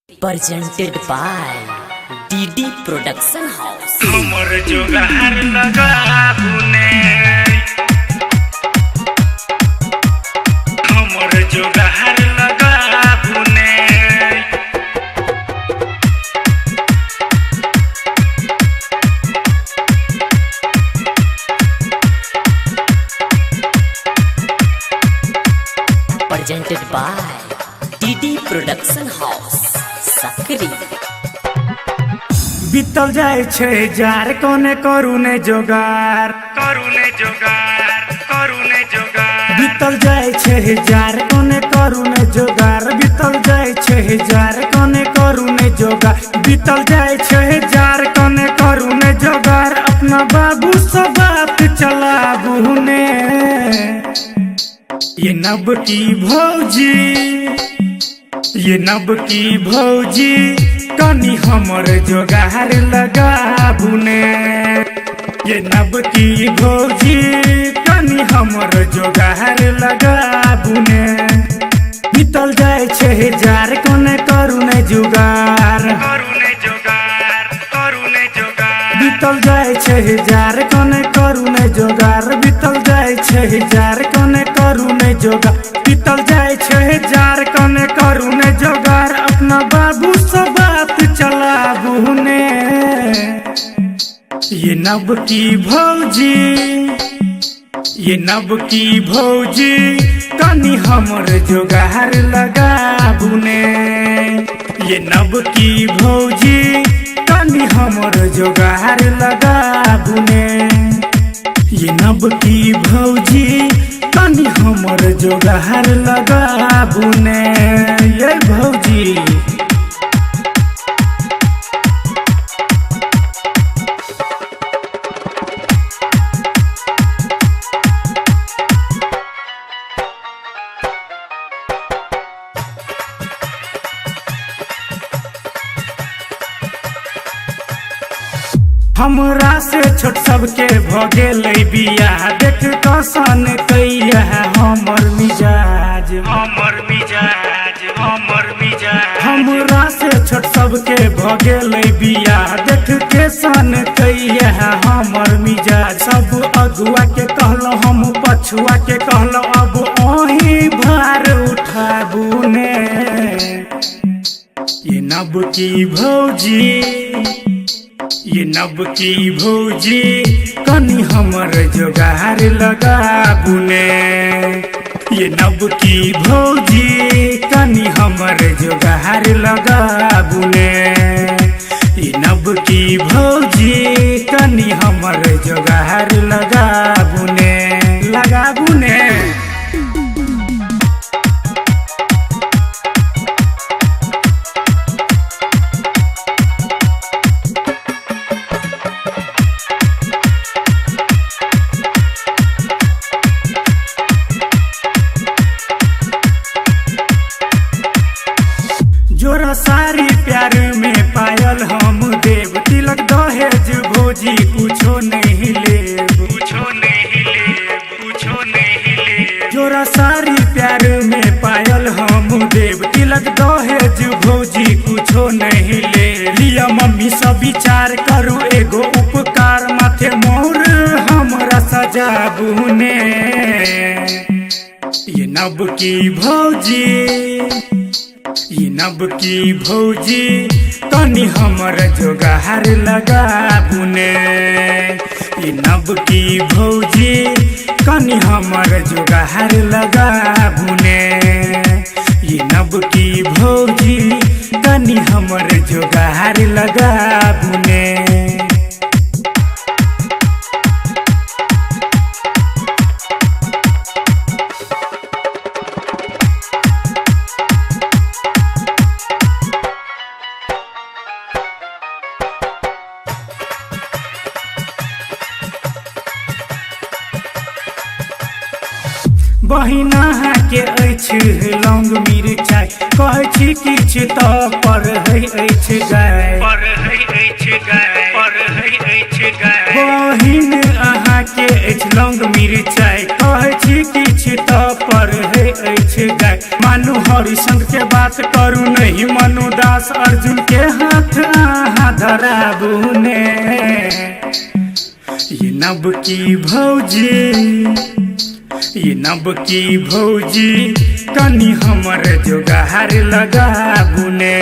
presented by DD Production House। हमर जोगार लगा बुने, हमर जोगार लगा बुने। presented by DD Production House सकरी। बीतल जाए छे जार कोने करू ने जोगार, करू ने जोगार, करू ने जोगार। बीतल जाए छे जार कोने करू ने जोगार, बीतल जाए छे जार कोने करू ने जोगार, बीतल जाए छे जार कोने करू ने जोगार। अपना बाबू से बात चला बुने, ये नब की भौजी, ये नब की भौजी कनी हमर जोगार लगा बुने। ये नब की भौजी कनी हमर जोगार लगा बुने। बीतल जाए छे जार कोने करू ने जुगार, करू ने जोगार, करू ने जोगार। बीतल जाए छे जार कोने करू ने जोगार, बीतल जाए छे जार कोने करू ने जोगार, बीतल जाए छे जार कोने करू ने जोगार। अपना बाबू से बात चला बुने, ये नब की भौजी, ये नब की भौजी कनी हमर जोगार लगा बुने। ये नब की भौजी कनी हमर जोगार लगा बुने। ये नब की भौजी कनी हमर जोगार लगा बुने। ये भौजी हमरा से छोट सबके भगेले बियाह, देख कसन कैया हमर मिजाज, हमर मिजाज, हमर मिजाज। हमरा से छोट सबके भगेले बियाह, देख कैसन कैया हमर मिजाज। सब अगुआ के कहलो हम पछुआ के कहलो, अब ओही भार उठाबू ने। ये नब की भौजी, ये नब की भौजी कनी हमर जोगार लगा बुने। ये नब की भौजी कनी हमर जोगार लगा बुने। ये नब की भौजी कनी हमर जोगार लगा बुने, लगा बुने। जोरा सारी प्यार में पायल हम देव, तिलक दहेज भौजी कुछो नहीं लेब, कुछो नहीं लेब, कुछो नहीं लेब। जोरा सारी प्यार में पायल हम देव, तिलक दहेज भौजी कुछो नहीं ले। लिया मम्मी सब विचार करू एगो उपकार, माथे मोर हमरा सजा बुने। ये नब की भौजी, ये नब की भौजी कनी हमर जोगार लगा बुने। ये नब की भौजी कनी हमर जोगार लगा बुने। ये नब की भौजी कनी हमर जोगार लगा बुने। बहिना के अछि लौंग मिरचाई, कहै छी किछ तऽ पढ़ै अछि गाय, पढ़ै अछि गाय, पढ़ै अछि गाय। बहिन अहाँ के अछि लौंग मिरचाई, कहै छी किछ तऽ पढ़ै अछि गाय। मानु हरिशंकर के बात करू नहीं मनु दास अर्जुन के हाथ आहा धराबुने। ये नब की भौजी, ये नब की भौजी कनी हमर जोगार लगाबुने।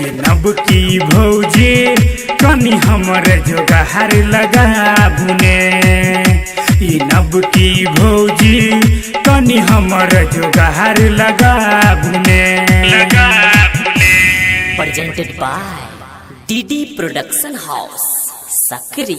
ये नब की भौजी कनी हमर जोगार लगाबुने। ये नब की भौजी कनी हमर जोगार लगाबुने। presented by DD Production House, Sakri।